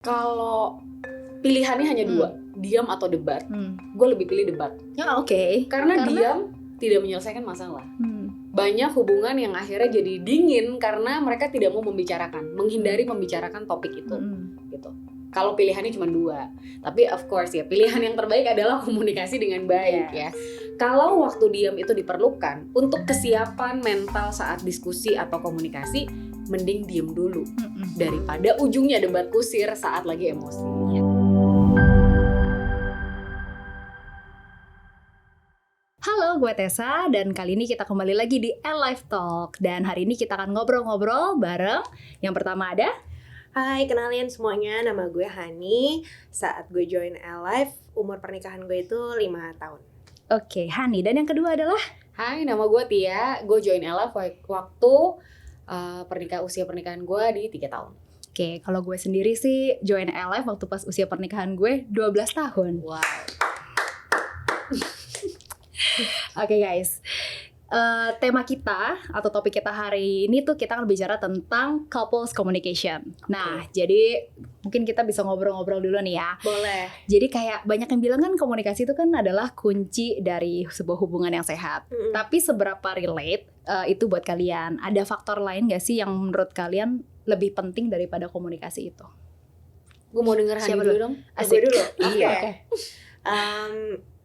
Kalau pilihannya hanya dua, diam atau debat, gue lebih pilih debat. Ya oke. Karena diam tidak menyelesaikan masalah. Banyak hubungan yang akhirnya jadi dingin karena mereka tidak mau membicarakan, menghindari membicarakan topik itu. Gitu. Kalau pilihannya cuma dua, tapi of course ya pilihan yang terbaik adalah komunikasi dengan baik ya. Kalau waktu diam itu diperlukan untuk kesiapan mental saat diskusi atau komunikasi, mending diem dulu daripada ujungnya debat kusir saat lagi emosi. Halo, gue Tessa dan kali ini kita kembali lagi di Life Talk. Dan hari ini kita akan ngobrol-ngobrol bareng. Yang pertama ada Hai, kenalin semuanya, nama gue Hani. Saat gue join Life, umur pernikahan gue itu 5 tahun. Oke, Hani. Dan yang kedua adalah Hai, nama gue Tia. Gue join Ella waktu usia pernikahan gue di 3 tahun. Oke, kalau gue sendiri sih join Life waktu pas usia pernikahan gue 12 tahun. Wow. Oke guys, tema kita atau topik kita hari ini tuh kita akan bicara tentang couples communication. Nah, jadi mungkin kita bisa ngobrol-ngobrol dulu nih ya. Boleh. Jadi kayak banyak yang bilang kan komunikasi itu kan adalah kunci dari sebuah hubungan yang sehat. Tapi seberapa relate itu buat kalian? Ada faktor lain gak sih yang menurut kalian lebih penting daripada komunikasi itu? Gue mau denger Hani dulu dong. Gue dulu. Oke.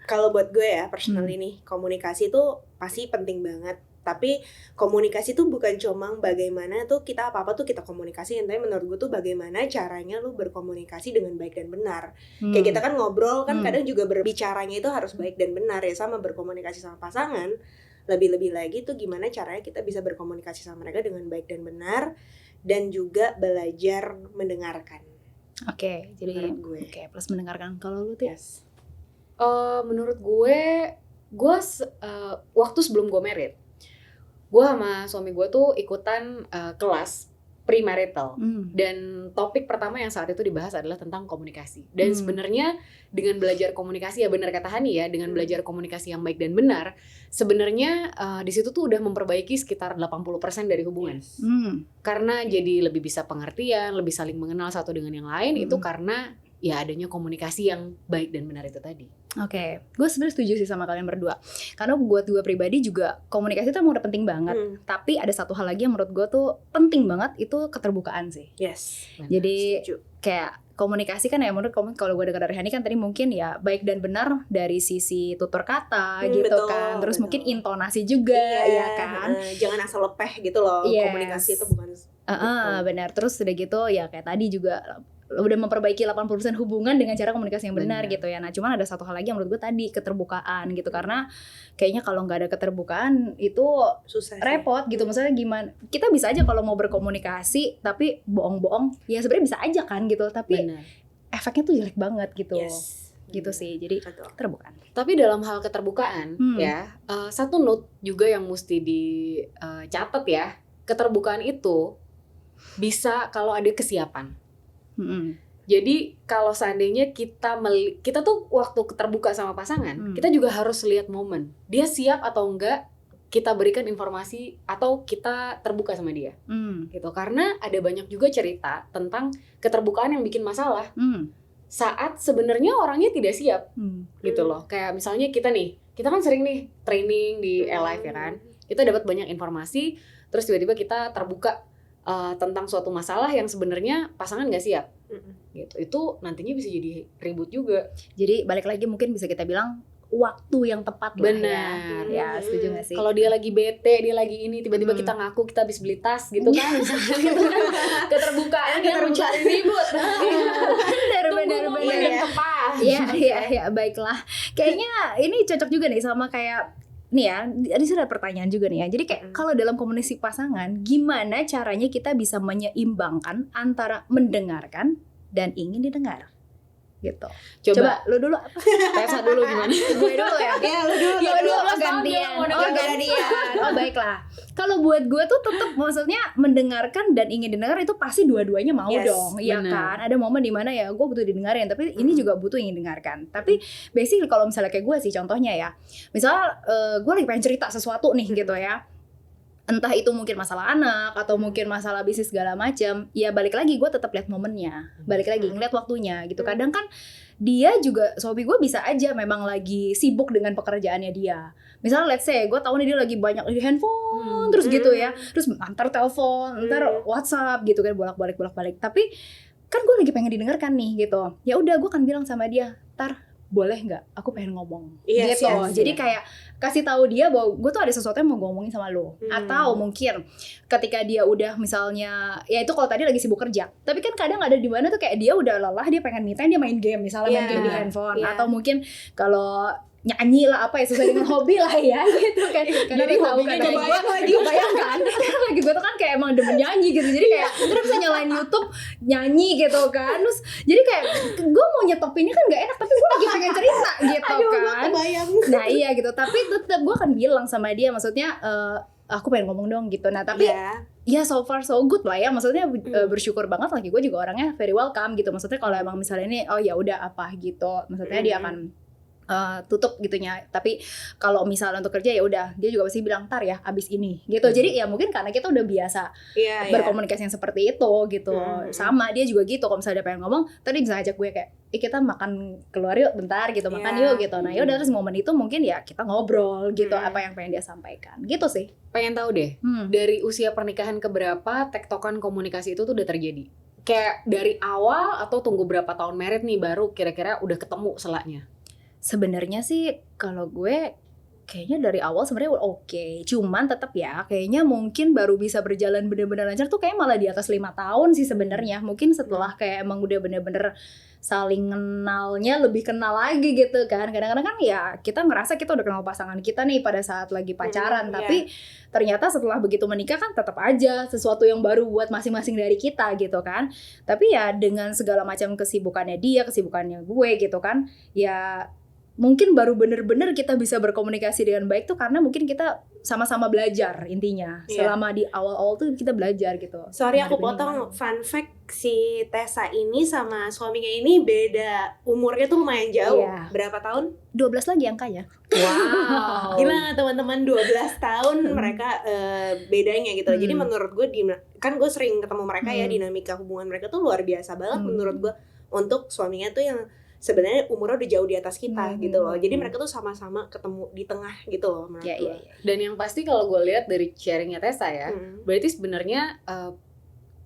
Kalau buat gue ya, personally nih, komunikasi itu pasti penting banget. Tapi komunikasi tuh bukan cuma bagaimana tuh kita apa-apa tuh kita komunikasiin. Tapi menurut gue tuh bagaimana caranya lu berkomunikasi dengan baik dan benar. Kayak kita kan ngobrol kan kadang juga berbicaranya itu harus baik dan benar ya. Sama berkomunikasi sama pasangan. Lebih-lebih lagi tuh gimana caranya kita bisa berkomunikasi sama mereka dengan baik dan benar. Dan juga belajar mendengarkan. Oke, jadi gue. Oke, plus mendengarkan. Kalau lu tuh menurut gue waktu sebelum gue married, gue sama suami gue tuh ikutan kelas premarital dan topik pertama yang saat itu dibahas adalah tentang komunikasi. Dan sebenarnya dengan belajar komunikasi, ya benar kata Hani ya, dengan belajar komunikasi yang baik dan benar, sebenarnya di situ tuh udah memperbaiki sekitar 80% dari hubungan. Karena jadi lebih bisa pengertian, lebih saling mengenal satu dengan yang lain, itu karena ya adanya komunikasi yang baik dan benar itu tadi. Oke, gue sebenarnya setuju sih sama kalian berdua. Karena buat gue pribadi juga komunikasi itu emang udah penting banget. Tapi ada satu hal lagi yang menurut gue tuh penting banget, itu keterbukaan sih. Yes. Benar. Jadi kayak komunikasi kan ya menurut kalau gue dengar dari Hani kan tadi mungkin ya baik dan benar dari sisi tutur kata gitu betul, kan. Terus mungkin intonasi juga ya kan. Jangan asal lepeh gitu loh. Komunikasi itu bukan benar. Terus udah gitu ya kayak tadi juga udah memperbaiki 80% hubungan dengan cara komunikasi yang benar gitu ya. Nah cuman ada satu hal lagi yang menurut gue tadi, keterbukaan gitu. Karena kayaknya kalau gak ada keterbukaan itu susah repot gitu. Maksudnya gimana, kita bisa aja kalau mau berkomunikasi tapi bohong-bohong ya sebenarnya bisa aja kan gitu. Tapi efeknya tuh jelek banget gitu. Gitu sih, jadi keterbukaan. Tapi dalam hal keterbukaan ya, satu note juga yang mesti dicatat ya. Keterbukaan itu bisa kalau ada kesiapan. Jadi kalau seandainya kita tuh waktu terbuka sama pasangan, kita juga harus lihat momen. Dia siap atau enggak kita berikan informasi atau kita terbuka sama dia. Gitu. Karena ada banyak juga cerita tentang keterbukaan yang bikin masalah. Saat sebenarnya orangnya tidak siap. Gitu loh. Kayak misalnya kita kan sering nih training di Life ya kan. Kita dapat banyak informasi, terus tiba-tiba kita terbuka tentang suatu masalah yang sebenarnya pasangan nggak siap, gitu. Itu nantinya bisa jadi ribut juga. Jadi balik lagi mungkin bisa kita bilang waktu yang tepat lah. Benar. Ya setuju nggak sih? Kalau dia lagi bete, dia lagi ini, tiba-tiba kita ngaku kita habis beli tas gitu kan, misalnya gitu kan. Keterbukaan yang mencari ribut. Benar. Ya, baiklah. Kayaknya ini cocok juga nih sama kayak nih ya, ada sudah pertanyaan juga nih ya. Jadi kayak kalau dalam komunikasi pasangan, gimana caranya kita bisa menyeimbangkan antara mendengarkan dan ingin didengar? Gitu. Coba lu dulu apa? Tessa dulu gimana? Gue dulu ya. Ya, lu dulu. Gantian. Oh, baiklah. Kalau buat gue tuh tetap maksudnya mendengarkan dan ingin didengar itu pasti dua-duanya mau dong. Iya kan? Ada momen di mana ya gue butuh didengarin, tapi ini juga butuh ingin dengarkan. Tapi basically kalau misalnya kayak gue sih contohnya ya. Misal gue lagi pengen cerita sesuatu nih gitu ya. entah itu mungkin masalah anak atau mungkin masalah bisnis segala macam, ya balik lagi gue tetap lihat momennya, balik lagi ngeliat waktunya gitu. Kadang kan dia juga, suami gue bisa aja memang lagi sibuk dengan pekerjaannya dia. Misalnya let's say gue tahu nih dia lagi banyak di handphone terus gitu ya, terus antar telepon, antar WhatsApp gitu kan, bolak-balik. Tapi kan gue lagi pengen didengarkan nih gitu. Ya udah gue akan bilang sama dia, "Tar, boleh nggak? Aku pengen ngomong." Gitu. Jadi kayak kasih tahu dia bahwa gue tuh ada sesuatu yang mau gue ngomongin sama lo. Atau mungkin ketika dia udah misalnya, ya itu kalau tadi lagi sibuk kerja. Tapi kan kadang ada di mana tuh kayak dia udah lelah, dia pengen me time, dia main game misalnya, main game di handphone. Atau mungkin kalau nyanyi lah apa ya, sesuai dengan hobi lah ya gitu kan. Karena dia tahu kan gue bayangkan lagi gue tuh kan kayak emang demen nyanyi gitu. Jadi kayak terus bisa nyalain YouTube nyanyi gitu kan. Terus jadi kayak gue mau nyetopinnya kan gak enak, tapi gue lagi pengen cerita gitu. Aduh, kan. Nah iya gitu. Tapi tetap gue akan bilang sama dia, maksudnya aku pengen ngomong dong gitu. Nah tapi ya so far so good lah ya. Maksudnya bersyukur banget lagi, gue juga orangnya very welcome gitu. Maksudnya kalau emang misalnya ini oh ya udah apa gitu, maksudnya dia akan tutup gitunya. Tapi kalau misalnya untuk kerja ya udah, dia juga pasti bilang "Tar ya abis ini" gitu. Jadi ya mungkin karena kita udah biasa berkomunikasi yang seperti itu gitu. Sama dia juga gitu, kalau misalnya dia pengen ngomong tadi bisa ajak gue kayak kita makan keluar yuk bentar gitu, makan yuk gitu. Nah yaudah, terus momen itu mungkin ya kita ngobrol gitu, apa yang pengen dia sampaikan gitu sih. Pengen tahu deh, dari usia pernikahan keberapa tektokan komunikasi itu tuh udah terjadi? Kayak dari awal atau tunggu berapa tahun married nih baru kira-kira udah ketemu selaknya? Sebenarnya sih kalau gue kayaknya dari awal sebenarnya oke. Cuman tetap ya kayaknya mungkin baru bisa berjalan bener-bener lancar tuh kayak malah di atas 5 tahun sih sebenarnya. Mungkin setelah kayak emang udah bener-bener saling kenalnya, lebih kenal lagi gitu kan. Kadang-kadang kan ya kita ngerasa kita udah kenal pasangan kita nih pada saat lagi pacaran, tapi ternyata setelah begitu menikah kan tetap aja sesuatu yang baru buat masing-masing dari kita gitu kan. Tapi ya dengan segala macam kesibukannya dia, kesibukannya gue gitu kan, ya mungkin baru bener-bener kita bisa berkomunikasi dengan baik tuh karena mungkin kita sama-sama belajar intinya. Selama di awal-awal tuh kita belajar gitu. Sorry aku potong, fun fact, si Tessa ini sama suaminya ini beda umurnya tuh lumayan jauh. Berapa tahun? 12 lagi angkanya. Wow. Gila teman-teman, 12 tahun mereka bedanya gitu. Jadi menurut gue kan gue sering ketemu mereka ya, dinamika hubungan mereka tuh luar biasa banget menurut gue. Untuk suaminya tuh yang sebenarnya umurnya udah jauh di atas kita gitu loh. Jadi mereka tuh sama-sama ketemu di tengah gitu loh menurut gue. Dan yang pasti kalau gue lihat dari sharingnya Tessa ya, berarti sebenarnya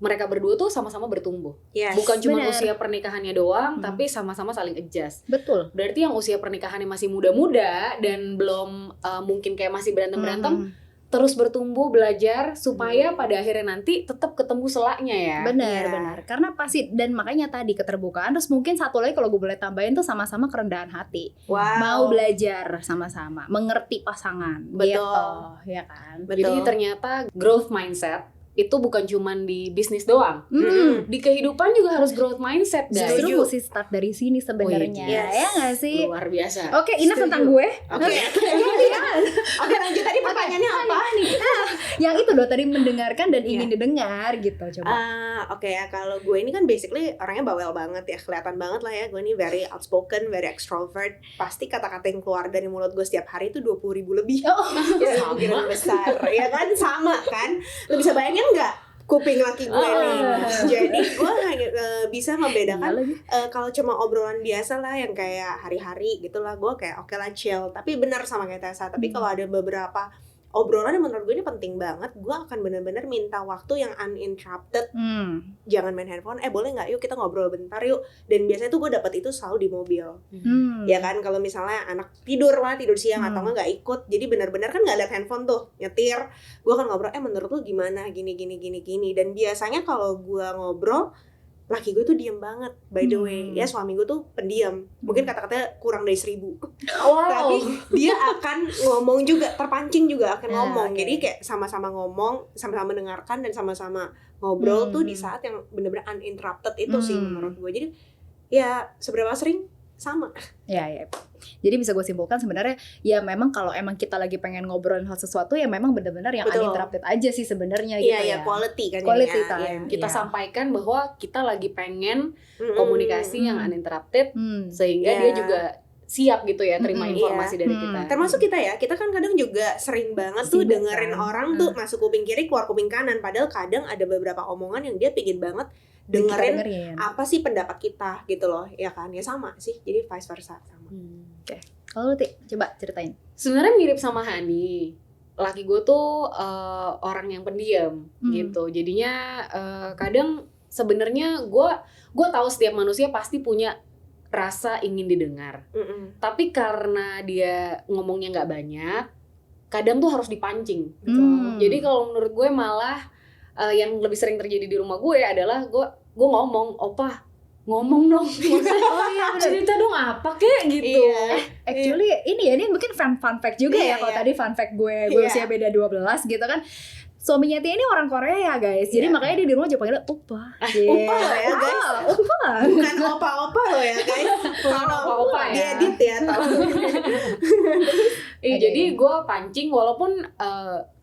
mereka berdua tuh sama-sama bertumbuh. Bukan cuma usia pernikahannya doang, tapi sama-sama saling adjust. Betul. Berarti yang usia pernikahannya masih muda-muda dan belum mungkin kayak masih berantem-berantem, terus bertumbuh, belajar supaya pada akhirnya nanti tetap ketemu selaknya ya. Benar. Karena pasti, dan makanya tadi keterbukaan. Terus mungkin satu lagi kalau gue boleh tambahin tuh sama-sama kerendahan hati. Mau belajar sama-sama, mengerti pasangan. Betul. Gitu, ya kan? Betul. Jadi ternyata growth mindset itu bukan cuma di bisnis doang. Di kehidupan juga harus growth mindset. Justru mesti start dari sini sebenarnya. Ya nggak sih? Luar biasa. Oke, Ina tentang gue. Oke, lanjut tadi pertanyaannya apa nih? Yang itu loh tadi, mendengarkan dan ingin didengar gitu. Coba. Oke ya, kalau gue ini kan basically orangnya bawel banget ya, kelihatan banget lah ya. Gue ini very outspoken, very extrovert. Pasti kata-kata yang keluar dari mulut gue setiap hari itu 20.000 lebih. Kemungkinan besar, ya kan? Sama kan? Lo bisa bayangin nggak kuping laki gue nih? Jadi gue hanya bisa membedakan kalau cuma obrolan biasa lah yang kayak hari-hari gitulah, gue kayak oke lah chill. Tapi benar sama kayak Tessa. Tapi kalau ada beberapa obrolan yang menurut gue ini penting banget, gue akan benar-benar minta waktu yang uninterrupted. Jangan main handphone. Boleh nggak? Yuk kita ngobrol bentar yuk. Dan biasanya tuh gue dapat itu selalu di mobil. Ya kan, kalau misalnya anak tidur siang atau nggak ikut, jadi benar-benar kan nggak lihat handphone tuh, nyetir. Gue akan ngobrol. Menurut lu gimana? Gini. Dan biasanya kalau gue ngobrol, laki gue tuh diem banget, by the way. Ya suami gue tuh pendiam, mungkin kata-katanya kurang dari 1000. Tapi dia akan ngomong juga, terpancing juga akan ngomong. Jadi kayak sama-sama ngomong, sama-sama mendengarkan, dan sama-sama ngobrol tuh di saat yang bener-bener uninterrupted itu sih menurut gue. Jadi ya seberapa sering sama. Ya. Jadi bisa gue simpulkan sebenarnya ya memang kalau emang kita lagi pengen ngobrolin hal sesuatu ya memang benar-benar yang uninterrupted aja sih sebenarnya gitu ya. Quality kan. Quality time. Kita sampaikan bahwa kita lagi pengen komunikasi yang uninterrupted, sehingga dia juga siap gitu ya terima informasi dari kita. Termasuk kita ya, kita kan kadang juga sering banget tuh dengerin orang tuh masuk kuping kiri keluar kuping kanan, padahal kadang ada beberapa omongan yang dia pingin banget dengerin apa sih pendapat kita gitu loh, ya kan? Ya sama sih, jadi vice versa sama. Oke. Kalau lu coba ceritain. Sebenarnya mirip sama Hani. Laki gue tuh orang yang pendiam gitu. Jadinya kadang sebenarnya gue tahu setiap manusia pasti punya rasa ingin didengar. Tapi karena dia ngomongnya nggak banyak, kadang tuh harus dipancing. Jadi kalau menurut gue malah yang lebih sering terjadi di rumah gue adalah gue ngomong, "Opa, ngomong dong." Cerita dong apa kek gitu. Actually ini mungkin fun fact juga ya. Kalau tadi fun fact gue usia beda 12 gitu kan. Suaminya Tia ini orang Korea guys, jadi makanya dia di rumah juga panggilnya Opa. Opa loh ya guys. Opa. Bukan opa-opa loh ya guys. Opa-opa ya. Diedit ya tolong. Jadi gue pancing walaupun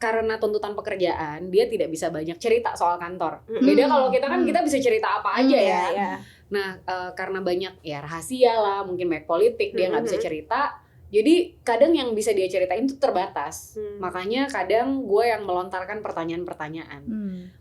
karena tuntutan pekerjaan dia tidak bisa banyak cerita soal kantor. Beda kalau kita kan kita bisa cerita apa aja ya. Nah karena banyak ya rahasia lah, mungkin banyak politik dia nggak bisa cerita. Jadi kadang yang bisa dia ceritain itu terbatas. Makanya kadang gue yang melontarkan pertanyaan-pertanyaan.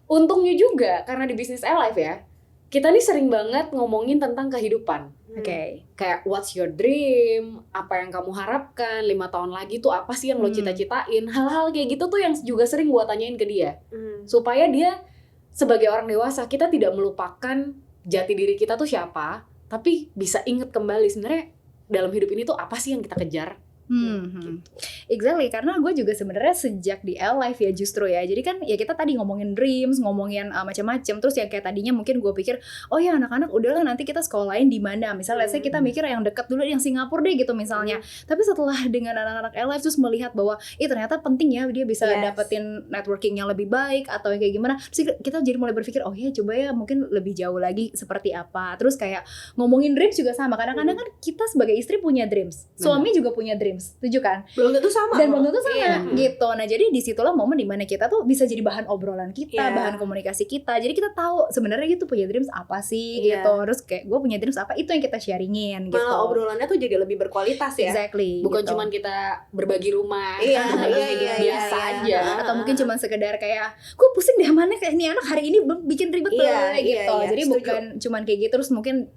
Untungnya juga karena di bisnis Alive ya, kita nih sering banget ngomongin tentang kehidupan. Kayak what's your dream, apa yang kamu harapkan 5 tahun lagi tuh apa sih yang lo cita-citain. Hal-hal kayak gitu tuh yang juga sering gue tanyain ke dia. Supaya dia sebagai orang dewasa, kita tidak melupakan jati diri kita tuh siapa, tapi bisa inget kembali sebenarnya dalam hidup ini tuh apa sih yang kita kejar. Gitu. Exactly, karena gue juga sebenarnya sejak di Alive ya justru ya. Jadi kan ya kita tadi ngomongin dreams, ngomongin macam-macam. Terus yang kayak tadinya mungkin gue pikir, oh ya anak-anak udahlah nanti kita sekolahin di mana. Misalnya let's say kita mikir yang dekat dulu yang Singapura deh gitu misalnya. Tapi setelah dengan anak-anak Alive terus melihat bahwa ternyata penting ya dia bisa dapetin networking yang lebih baik atau yang kayak gimana. Terus kita jadi mulai berpikir, oh ya coba ya mungkin lebih jauh lagi seperti apa. Terus kayak ngomongin dreams juga sama. Kadang-kadang kan kita sebagai istri punya dreams, suami juga punya dreams. Setuju kan? Belum tentu sama. Dan belum tentu sama gitu. Nah jadi disitulah momen dimana kita tuh bisa jadi bahan obrolan kita, bahan komunikasi kita. Jadi kita tahu sebenarnya gitu punya dreams apa sih gitu. Terus kayak gue punya dreams apa, itu yang kita sharingin gitu. Malah obrolannya tuh jadi lebih berkualitas ya. Exactly. Bukan gitu. cuman kita berbagi rumah. Biasa aja. Atau mungkin cuma sekedar kayak gue pusing deh mana kayak ini anak hari ini bikin ribet gitu. Jadi bukan cuman kayak gitu. Terus mungkin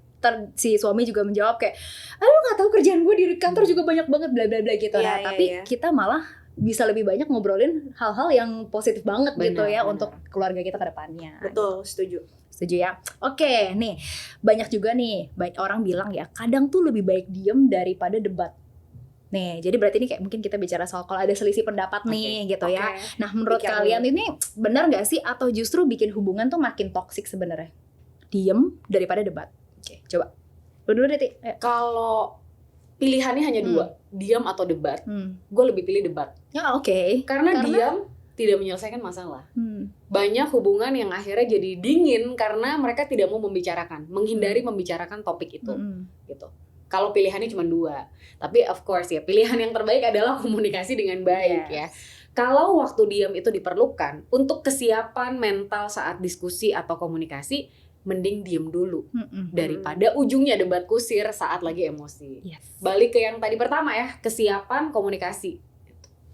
si suami juga menjawab kayak, lu nggak tahu kerjaan gue di kantor juga banyak banget bla bla bla gitu. Tapi kita malah bisa lebih banyak ngobrolin hal-hal yang positif banget gitu ya untuk keluarga kita ke depannya. Betul, setuju ya. Oke, nih banyak juga nih orang bilang ya kadang tuh lebih baik diem daripada debat. Nih, jadi berarti ini kayak mungkin kita bicara soal kalau ada selisih pendapat nih gitu ya. Nah, menurut kalian ini benar nggak sih atau justru bikin hubungan tuh makin toksik sebenarnya? Diem daripada debat. Oke, coba. Lu dulu deh, Ti. Kalau pilihannya hanya dua, diam atau debat, gue lebih pilih debat. Ya oke. Karena diam tidak menyelesaikan masalah. Banyak hubungan yang akhirnya jadi dingin karena mereka tidak mau membicarakan, menghindari membicarakan topik itu. Gitu. Kalau pilihannya cuma dua, tapi of course ya pilihan yang terbaik adalah komunikasi dengan baik ya. Kalau waktu diam itu diperlukan untuk kesiapan mental saat diskusi atau komunikasi, mending diem dulu daripada ujungnya debat kusir saat lagi emosi. Balik ke yang tadi pertama ya, kesiapan komunikasi.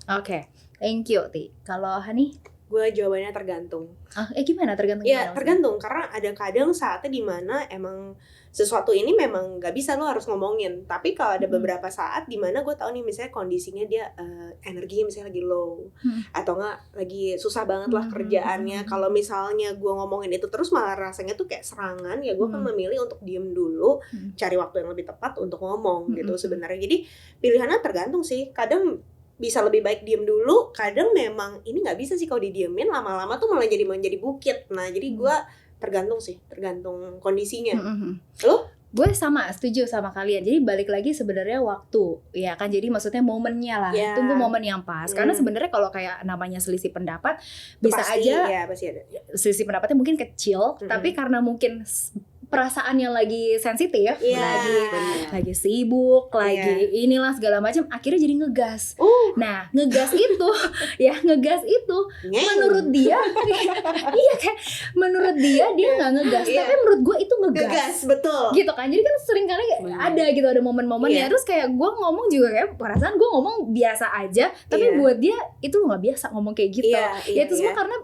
Oke, thank you Ti. Kalau Hani? Gue jawabannya tergantung. Gimana tergantung? Ya tergantung, karena ada kadang saatnya dimana emang sesuatu ini memang gak bisa lo harus ngomongin. Tapi kalau ada beberapa saat dimana gue tahu nih misalnya kondisinya dia energinya misalnya lagi low, atau enggak lagi susah banget lah kerjaannya. Kalau misalnya gue ngomongin itu terus malah rasanya tuh kayak serangan, ya gue kan memilih untuk diem dulu, cari waktu yang lebih tepat untuk ngomong gitu sebenarnya. Jadi pilihannya tergantung sih. Kadang bisa lebih baik diem dulu, kadang memang ini nggak bisa sih kalau didiemin lama-lama tuh malah menjadi bukit. Nah jadi gue tergantung sih, tergantung kondisinya. Lo? Gue sama, setuju sama kalian. Jadi balik lagi sebenarnya waktu, ya kan. Jadi maksudnya momennya lah, tunggu momen yang pas. Karena sebenarnya kalau kayak namanya selisih pendapat, bisa pasti, aja pasti ada. Selisih pendapatnya mungkin kecil, tapi karena mungkin perasaan yang lagi sensitif, Iya. lagi sibuk, lagi inilah segala macam, akhirnya jadi ngegas. Nah, ngegas itu menurut dia iya kan, menurut dia nggak ngegas, tapi menurut gue itu ngegas, betul. Gitu kan. Jadi kan sering kali ada gitu, ada momen-momennya. Terus kayak gue ngomong juga kayak perasaan gue ngomong biasa aja, tapi buat dia itu lu nggak biasa ngomong kayak gitu. Itu semua karena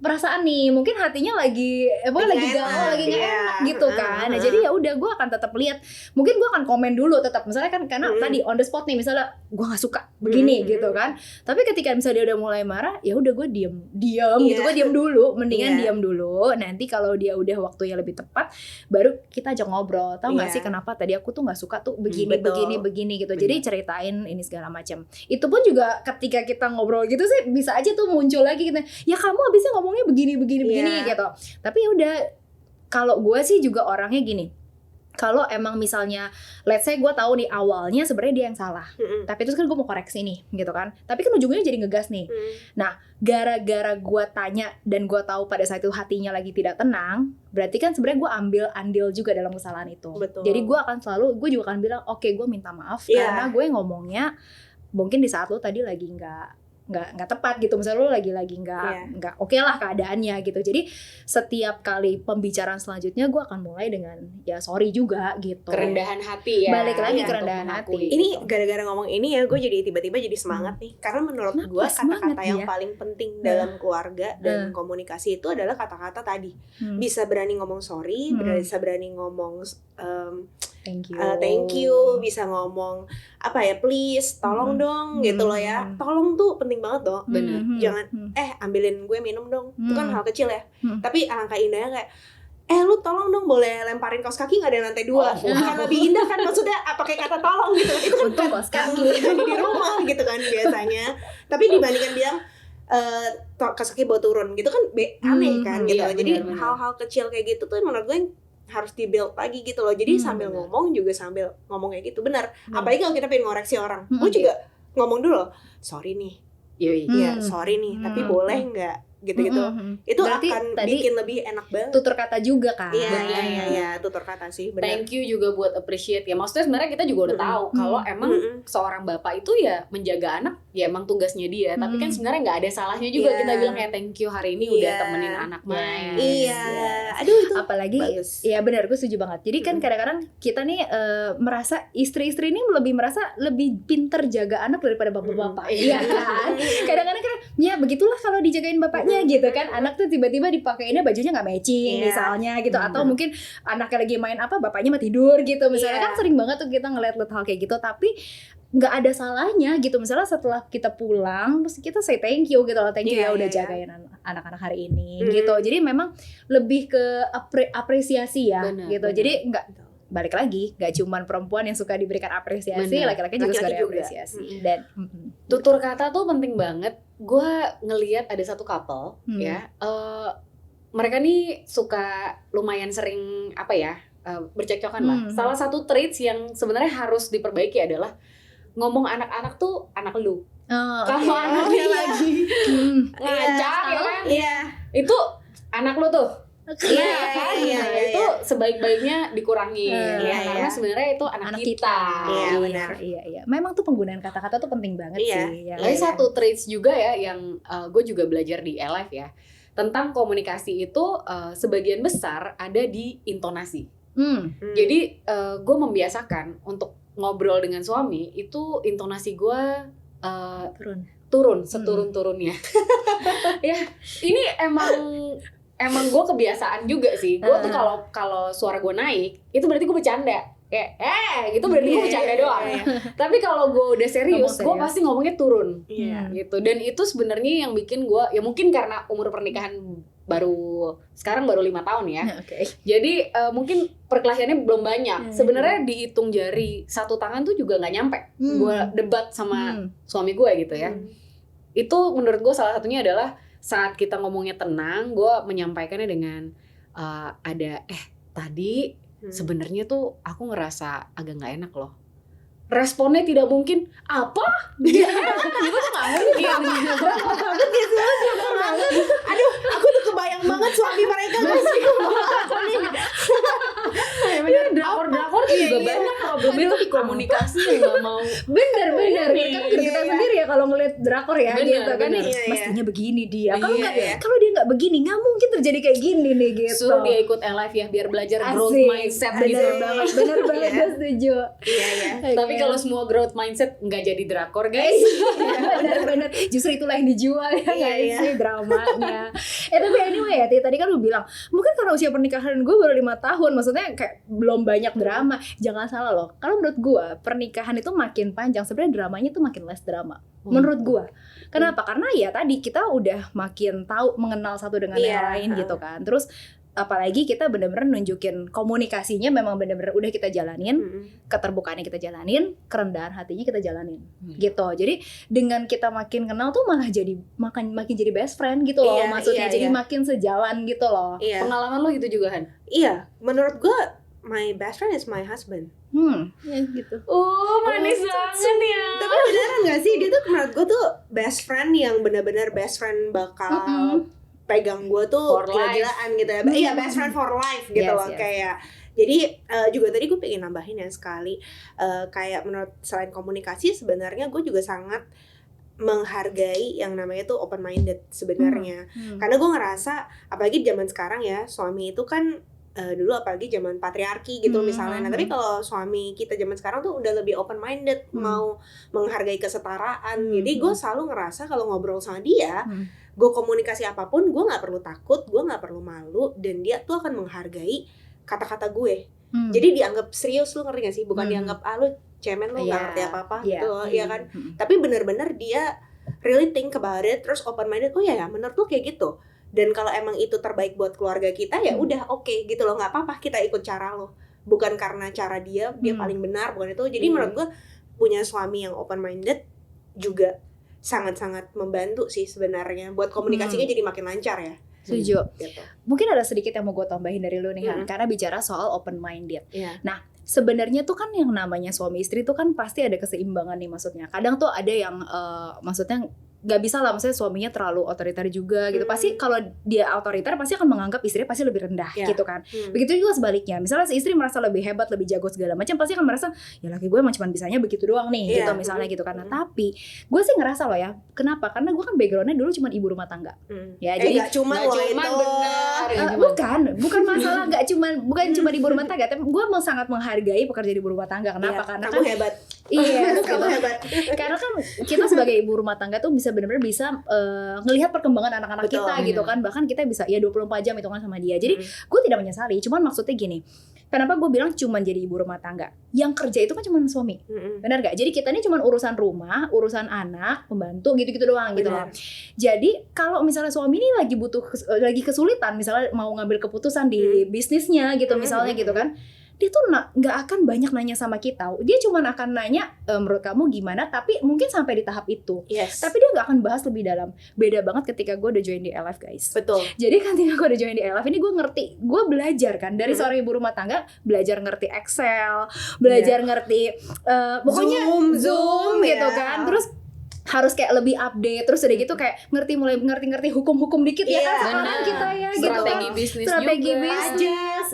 perasaan nih, mungkin hatinya lagi galau, lagi nggak enak gitu kan. Nah, jadi ya udah, gue akan tetap lihat, mungkin gue akan komen dulu tetap, misalnya kan karena tadi on the spot nih, misalnya gue nggak suka begini gitu kan. Tapi ketika misalnya dia udah mulai marah, ya udah gue diam gitu, gue diam dulu, mendingan diam dulu. Nanti kalau dia udah waktunya lebih tepat, baru kita ajak ngobrol. Tahu nggak sih kenapa tadi aku tuh nggak suka tuh begini gitu. Jadi ceritain ini segala macam. Itu pun juga ketika kita ngobrol gitu sih, bisa aja tuh muncul lagi gitu. Ya kamu habisnya ngomongnya begini gitu. Tapi ya udah, kalau gue sih juga orangnya gini. Kalau emang misalnya let's say gue tahu nih awalnya sebenarnya dia yang salah, tapi terus kan gue mau koreksi nih gitu kan, tapi kan ujungnya jadi ngegas nih. Nah, gara-gara gue tanya dan gue tahu pada saat itu hatinya lagi tidak tenang, berarti kan sebenarnya gue ambil andil juga dalam kesalahan itu. Betul. Jadi gue juga akan bilang oke, gue minta maaf karena gue ngomongnya mungkin di saat lo tadi lagi nggak tepat gitu, misalnya lo lagi nggak oke lah keadaannya gitu. Jadi setiap kali pembicaraan selanjutnya gue akan mulai dengan ya sorry juga gitu, kerendahan hati ya, balik lagi kerendahan hati. Ini gara-gara ngomong ini ya, gue jadi tiba-tiba jadi semangat nih, karena menurut gue kata-kata yang paling penting dalam keluarga dan komunikasi itu adalah kata-kata tadi. Bisa berani ngomong sorry, bisa berani ngomong thank you, bisa ngomong apa ya, please, tolong dong gitu loh ya. Tolong tuh penting banget dong. Bener. Jangan ambilin gue minum dong. Itu kan hal kecil ya. Tapi alangkah indahnya kayak lu tolong dong, boleh lemparin kaos kaki nggak ada lantai 2. Kan lebih indah kan, maksudnya pakai kata tolong gitu. Itu kan kaos kaki di rumah gitu kan biasanya. Tapi dibandingkan bilang kaos kaki bawa turun gitu kan aneh kan gitu. Jadi hal-hal kecil kayak gitu tuh menurut gue harus di-build lagi gitu loh. Jadi sambil ngomong juga sambil ngomong kayak gitu. Benar. Apalagi kalau kita pengen ngoreksi orang. Gue juga ngomong dulu loh, sorry nih. Iya, sorry nih, tapi boleh nggak? Gitu-gitu. Itu berarti akan bikin lebih enak banget. Tutur kata juga kan. Iya, tutur kata sih, benar. Thank you juga buat appreciate ya. Maksudnya sebenarnya kita juga udah tahu kalau emang seorang bapak itu ya menjaga anak, ya emang tugasnya dia. Tapi kan sebenarnya nggak ada salahnya juga kita bilang kayak thank you hari ini udah temenin anak main. Iya. Aduh, itu apalagi ya benar, gue setuju banget. Jadi kan kadang-kadang kita nih merasa istri-istri ini lebih pinter jaga anak daripada bapak-bapak. Iya kan? Kadang-kadang kan ya begitulah kalau dijagain bapaknya gitu kan, anak tuh tiba-tiba dipakainya bajunya nggak matching misalnya gitu, atau mungkin anaknya lagi main apa, bapaknya mah tidur gitu misalnya. Kan sering banget tuh kita ngeliat hal kayak gitu, tapi nggak ada salahnya gitu. Misalnya setelah kita pulang terus kita say thank you gitu loh, thank you ya udah jagain anak-anak hari ini gitu. Jadi memang lebih ke apresiasi ya. Gitu. Jadi nggak, balik lagi, gak cuman perempuan yang suka diberikan apresiasi, laki-laki juga suka diapresiasi. Dan tutur kata tuh penting banget. Gue ngelihat ada satu couple ya, mereka nih suka lumayan sering bercekcokan lah. Salah satu traits yang sebenarnya harus diperbaiki adalah ngomong anak-anak tuh anak lu. Kalau anaknya lagi ngajak ya kan, itu anak lu tuh. Itu sebaik-baiknya dikurangi karena sebenarnya itu anak kita. Iya benar. Iya. Memang tuh penggunaan kata-kata tuh penting banget sih. Lalu satu traits juga ya yang gue juga belajar di Alive ya, tentang komunikasi itu sebagian besar ada di intonasi. Jadi gue membiasakan untuk ngobrol dengan suami itu intonasi gue turun seturun-turunnya. Ya, ini emang gue kebiasaan juga sih. Gue tuh kalau suara gue naik, itu berarti gue bercanda. Kayak gitu berarti gue bercanda doang. Tapi kalau gue udah serius, gue pasti ngomongnya turun. Gitu. Dan itu sebenarnya yang bikin gue, ya mungkin karena umur pernikahan sekarang baru 5 tahun ya. Jadi mungkin perkelahiannya belum banyak. Sebenarnya dihitung jari satu tangan tuh juga nggak nyampe. Gue debat sama suami gue gitu ya. Itu menurut gue salah satunya adalah saat kita ngomongnya tenang, gue menyampaikannya dengan tadi sebenarnya tuh aku ngerasa agak nggak enak loh. responnya tidak mungkin apa? Dia itu nggak mungkin. Aduh, aku tuh kebayang banget suami mereka masih Bener, drakor tuh juga banyak problemnya tuh di komunikasi yang nggak mau. Bener kan kita sendiri ya kalau ngeliat drakor ya Bener, gitu kan bener. mestinya begini dia kalau Iya, nggak iya. kalau dia nggak begini nggak mungkin terjadi kayak gini nih gitu. Suruh dia ikut LIVE ya biar belajar growth Asik. mindset bener gitu. banget gue setuju. Iya. Tapi kalau semua growth mindset nggak jadi drakor guys. bener justru itulah yang dijual ya nggak Iya. sih dramanya. Tapi anyway ya tadi kan lu bilang mungkin karena usia pernikahan gue baru 5 tahun maksudnya kayak belum banyak drama. Jangan salah loh, kalau menurut gue pernikahan itu makin panjang sebenarnya dramanya tuh makin less drama menurut gue. Kenapa? Karena ya tadi kita udah makin tahu mengenal satu dengan yang lain gitu kan. Terus apalagi kita benar-benar nunjukin komunikasinya memang benar-benar udah kita jalanin, keterbukaannya kita jalanin, kerendahan hatinya kita jalanin gitu. Jadi dengan kita makin kenal tuh malah jadi makin jadi best friend gitu loh. Maksudnya jadi makin sejalan gitu loh. Pengalaman lo gitu juga Han? Iya, menurut gue my best friend is my husband. Ya gitu. Manis banget ya. Tapi beneran gak sih, dia tuh menurut gue tuh best friend yang benar-benar best friend bakal pegang gue tuh For gila-gilaan gitu ya. Iya, best friend for life gitu loh. Kayak jadi juga tadi gue pengen nambahin ya sekali, kayak menurut selain komunikasi sebenarnya gue juga sangat menghargai yang namanya tuh open minded sebenarnya. Karena gue ngerasa apalagi zaman sekarang ya, suami itu kan dulu apalagi zaman patriarki gitu misalnya. Nah, tapi kalau suami kita zaman sekarang tuh udah lebih open minded, mau menghargai kesetaraan. Jadi gue selalu ngerasa kalau ngobrol sama dia, gue komunikasi apapun, gue nggak perlu takut, gue nggak perlu malu, dan dia tuh akan menghargai kata-kata gue. Jadi dianggap serius, lu ngerti gak sih? Bukan dianggap lu cemen, lu nggak ngerti apa-apa gitu loh, ya kan? Tapi benar-benar dia really think about it, terus open minded. Oh ya, menurut lu kayak gitu. Dan kalau emang itu terbaik buat keluarga kita ya udah oke gitu loh, nggak apa-apa kita ikut cara lo, bukan karena cara dia paling benar, bukan itu. Jadi menurut gue punya suami yang open minded juga sangat-sangat membantu sih sebenarnya buat komunikasinya jadi makin lancar ya. Setuju. Gitu. Mungkin ada sedikit yang mau gue tambahin dari lu nih Han, karena bicara soal open minded. Iya. Nah, sebenarnya tuh kan yang namanya suami istri tuh kan pasti ada keseimbangan nih maksudnya. Kadang tuh ada yang maksudnya nggak bisa lah, maksudnya suaminya terlalu otoriter juga gitu. Pasti kalau dia otoriter pasti akan menganggap istrinya pasti lebih rendah gitu kan. Begitu juga sebaliknya. Misalnya si istri merasa lebih hebat, lebih jago segala macam, pasti akan merasa ya laki gue emang cuma bisanya begitu doang nih gitu misalnya gitu kan. Nah, tapi gue sih ngerasa loh ya, kenapa? Karena gue kan backgroundnya dulu cuma ibu rumah tangga. Ya jadi gak cuma benar. bukan masalah bukan cuma ibu rumah tangga, tapi gue sangat menghargai pekerjaan ibu rumah tangga. Kenapa? Karena kamu kan hebat. Iya, kamu hebat. Karena kan kita sebagai ibu rumah tangga tuh benar-benar bisa ngelihat perkembangan anak-anak kita gitu kan. Bahkan kita bisa ya 24 jam itu kan sama dia. Jadi gue tidak menyesali, cuman maksudnya gini, kenapa gue bilang cuman jadi ibu rumah tangga? Yang kerja itu kan cuma suami, benar gak? Jadi kita ini cuma urusan rumah, urusan anak, pembantu gitu-gitu doang gitu loh. Jadi kalau misalnya suami ini lagi kesulitan, misalnya mau ngambil keputusan di bisnisnya gitu misalnya gitu kan, dia tuh nggak akan banyak nanya sama kita. Dia cuma akan nanya menurut kamu gimana, tapi mungkin sampai di tahap itu. Tapi dia nggak akan bahas lebih dalam. Beda banget ketika gue udah join di LF guys. Betul. Jadi ketika gue udah join di LF ini gue ngerti, gue belajar kan dari seorang ibu rumah tangga, belajar ngerti Excel, belajar ngerti pokoknya Zoom gitu kan. Terus harus kayak lebih update, terus udah gitu kayak mulai ngerti hukum-hukum dikit ya kan sekarang kita ya gitu kan. Strategi bisnis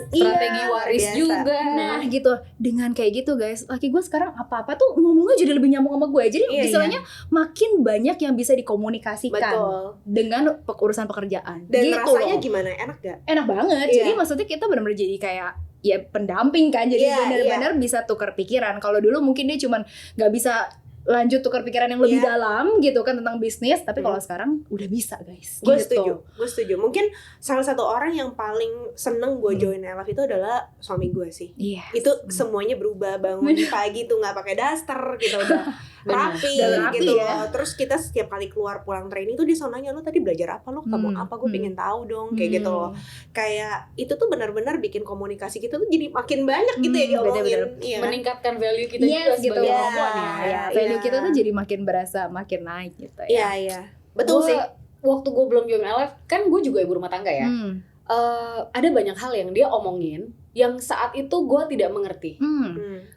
strategi waris biasa juga. Nah gitu, dengan kayak gitu guys, laki gue sekarang apa-apa tuh ngomongnya jadi lebih nyambung sama gue. Jadi istilahnya makin banyak yang bisa dikomunikasikan dengan urusan pekerjaan. Dan gitu rasanya loh. gimana? Enak gak? Enak banget. Jadi maksudnya kita benar-benar jadi kayak ya pendamping kan. Jadi benar-benar bisa tukar pikiran. Kalau dulu mungkin dia cuman nggak bisa lanjut tukar pikiran yang lebih dalam gitu kan tentang bisnis, tapi kalau sekarang udah bisa guys. Gue gitu. setuju. Mungkin salah satu orang yang paling seneng gue join LF itu adalah suami gue sih. Itu semuanya berubah, bangun pagi tuh nggak pakai daster gitu, udah rapi gitu loh. Terus kita setiap kali keluar pulang training tuh dia selalu nanya, lu tadi belajar apa, lu ketemu apa, gue pengen tahu dong kayak gitu loh. Kayak itu tuh benar-benar bikin komunikasi kita tuh jadi makin banyak gitu ya diomongin. Meningkatkan value kita juga sebagai perempuan ya. Value kita tuh jadi makin berasa, makin naik gitu ya. Iya. Betul sih. Waktu gue belum join LF, kan gue juga ibu rumah tangga ya. Ada banyak hal yang dia omongin yang saat itu gue tidak mengerti.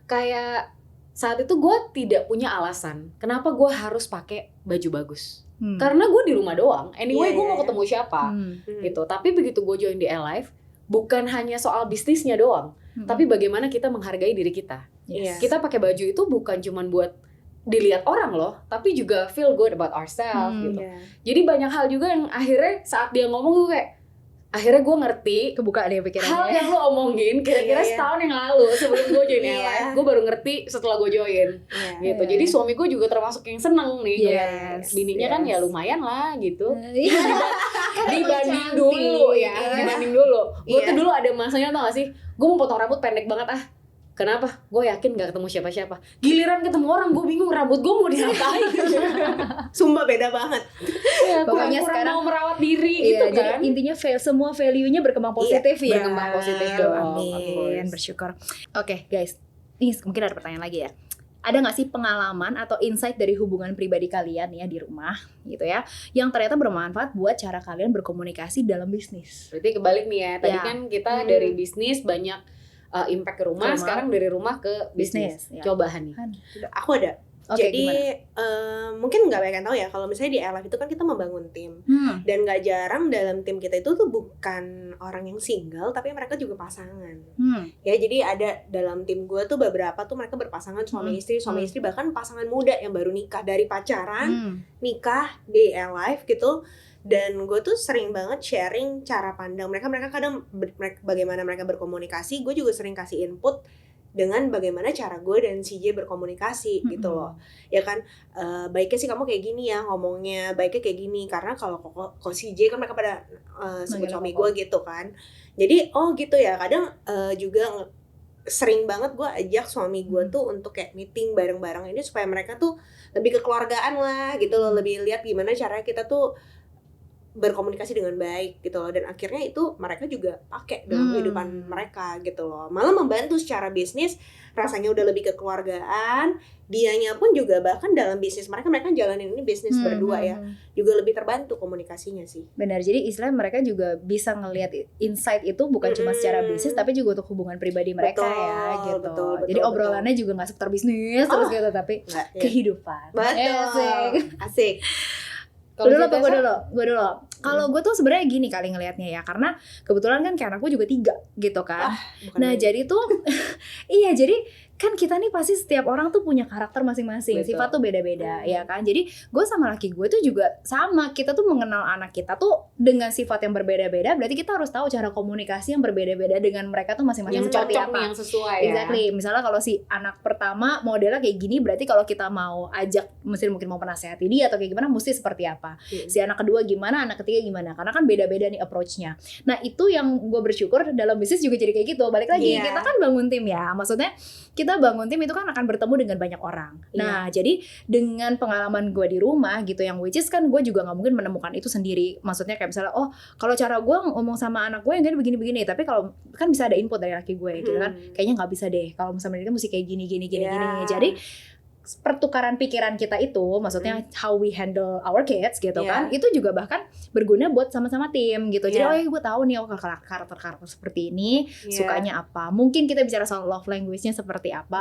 Kayak saat itu gue tidak punya alasan kenapa gue harus pakai baju bagus. Karena gue di rumah doang. Anyway, gue mau ketemu siapa gitu. Tapi begitu gue join di Alive, bukan hanya soal bisnisnya doang, tapi bagaimana kita menghargai diri kita. Kita pakai baju itu bukan cuman buat dilihat orang loh, tapi juga feel good about ourselves gitu. Jadi banyak hal juga yang akhirnya saat dia ngomong gue kayak, akhirnya gue ngerti kebuka deh pikirannya. Hal yang lo omongin kira-kira setahun yang lalu sebelum gue join Alive, gue baru ngerti setelah gue join gitu. Jadi suami gue juga termasuk yang seneng nih, bininya kan ya lumayan lah gitu. Dibanding dulu ya, dibanding dulu. Gue tuh dulu ada masanya tau gak sih, gue mau potong rambut pendek banget Kenapa? Gue yakin gak ketemu siapa-siapa. Giliran ketemu orang, gue bingung rambut gue mau diapain. Sumpah beda banget. Pokoknya sekarang mau merawat diri gitu kan. Jadi intinya semua value-nya berkembang positif ya. Berkembang positif dong. Amin, bersyukur. Oke, guys. Ini mungkin ada pertanyaan lagi ya. Ada gak sih pengalaman atau insight dari hubungan pribadi kalian ya di rumah gitu ya, yang ternyata bermanfaat buat cara kalian berkomunikasi dalam bisnis? Berarti kebalik nih ya. Tadi kan kita dari bisnis banyak impact ke rumah, sekarang dari rumah ke bisnis. Coba Hani. Aku ada. Jadi mungkin nggak banyak yang tahu ya, kalau misalnya di Alive itu kan kita membangun tim, dan nggak jarang dalam tim kita itu tuh bukan orang yang single, tapi mereka juga pasangan. Ya jadi ada dalam tim gue tuh beberapa tuh mereka berpasangan suami istri, bahkan pasangan muda yang baru nikah dari pacaran, nikah di Alive gitu. Dan gue tuh sering banget sharing cara pandang mereka kadang bagaimana mereka berkomunikasi. Gue juga sering kasih input dengan bagaimana cara gue dan CJ berkomunikasi gitu loh. Ya kan, baiknya sih kamu kayak gini ya ngomongnya, baiknya kayak gini. Karena kalau CJ kan mereka pada sebut suami gue gitu kan. Jadi gitu ya, kadang juga sering banget gue ajak suami gue tuh untuk kayak meeting bareng-bareng ini supaya mereka tuh lebih kekeluargaan lah gitu loh. Lebih lihat gimana caranya kita tuh berkomunikasi dengan baik gitu loh, dan akhirnya itu mereka juga pakai dalam kehidupan mereka gitu loh, malah membantu secara bisnis, rasanya udah lebih kekeluargaan, dianya pun juga bahkan dalam bisnis mereka jalanin ini bisnis berdua ya, juga lebih terbantu komunikasinya sih. Benar, jadi istilahnya mereka juga bisa ngelihat insight itu bukan cuma secara bisnis tapi juga untuk hubungan pribadi mereka ya gitu. Betul, jadi obrolannya juga nggak seputar bisnis terus gitu, tapi kehidupan. Betul. Asik. Gue dulu. Kalau gue tuh sebenarnya gini kali ngelihatnya ya, karena kebetulan kan kayak anakku juga 3 gitu kan. Nah jadi tuh iya, jadi kan kita nih pasti setiap orang tuh punya karakter masing-masing, sifat tuh beda-beda ya kan. Jadi gue sama laki gue tuh juga sama, kita tuh mengenal anak kita tuh dengan sifat yang berbeda-beda, berarti kita harus tahu cara komunikasi yang berbeda-beda dengan mereka tuh masing-masing yang seperti cocok apa, yang sesuai ya. Exactly. Misalnya kalau si anak pertama modelnya kayak gini, berarti kalau kita mau ajak, mungkin mau menasehati dia atau kayak gimana, mesti seperti apa. Si anak kedua gimana, anak ketiga gimana, karena kan beda-beda nih approach-nya. Nah itu yang gue bersyukur dalam bisnis juga jadi kayak gitu. Balik lagi, kita kan bangun tim ya, maksudnya kita bangun tim itu kan akan bertemu dengan banyak orang. Nah jadi dengan pengalaman gue di rumah gitu, yang which is kan gue juga gak mungkin menemukan itu sendiri. Maksudnya kayak misalnya, kalau cara gue ngomong sama anak gue yang gini begini-begini, tapi kalau kan bisa ada input dari laki gue gitu kan, kayaknya gak bisa deh, kalau misalnya itu mesti kayak gini. Jadi pertukaran pikiran kita itu, maksudnya how we handle our kids gitu kan, itu juga bahkan berguna buat sama-sama tim gitu. Jadi gue tahu nih karakter seperti ini sukanya apa, mungkin kita bicara soal love language-nya seperti apa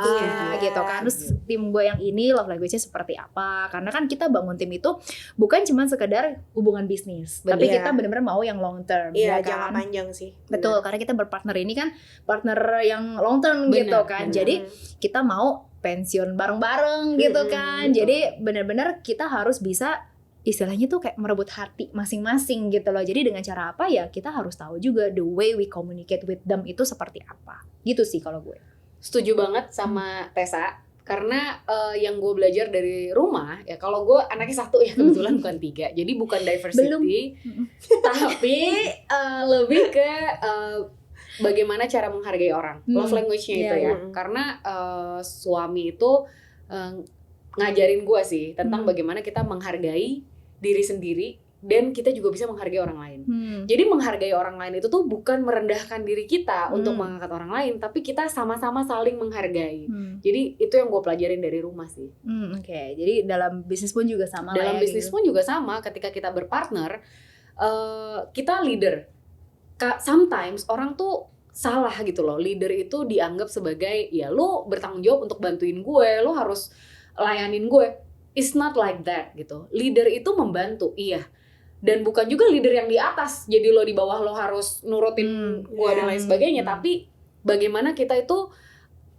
gitu kan. Terus tim gue yang ini love language-nya seperti apa, karena kan kita bangun tim itu bukan cuma sekedar hubungan bisnis, tapi kita benar-benar mau yang long term ya kan, jangka panjang sih. Betul, karena kita berpartner ini kan partner yang long term gitu kan. Jadi kita mau pensiun bareng-bareng gitu kan. Jadi benar-benar kita harus bisa istilahnya tuh kayak merebut hati masing-masing gitu loh. Jadi dengan cara apa ya, kita harus tahu juga the way we communicate with them itu seperti apa. Gitu sih kalau gue. Setuju banget sama Tessa. Karena yang gue belajar dari rumah ya, kalau gue anaknya 1 ya kebetulan bukan 3, jadi bukan diversity tapi lebih ke bagaimana cara menghargai orang, love language-nya itu ya. Karena suami itu ngajarin gue sih tentang bagaimana kita menghargai diri sendiri dan kita juga bisa menghargai orang lain. Jadi menghargai orang lain itu tuh bukan merendahkan diri kita untuk mengangkat orang lain, tapi kita sama-sama saling menghargai. Jadi itu yang gue pelajarin dari rumah sih. Oke. Jadi dalam bisnis pun juga sama. Dalam bisnis pun juga sama. Ketika kita berpartner, kita leader. Sometimes orang tuh salah gitu loh. Leader itu dianggap sebagai ya lu bertanggung jawab untuk bantuin gue, lu harus layanin gue. It's not like that gitu. Leader itu membantu, iya. Dan bukan juga leader yang di atas, jadi lo di bawah lo harus nurutin gue dan lain sebagainya. Tapi bagaimana kita itu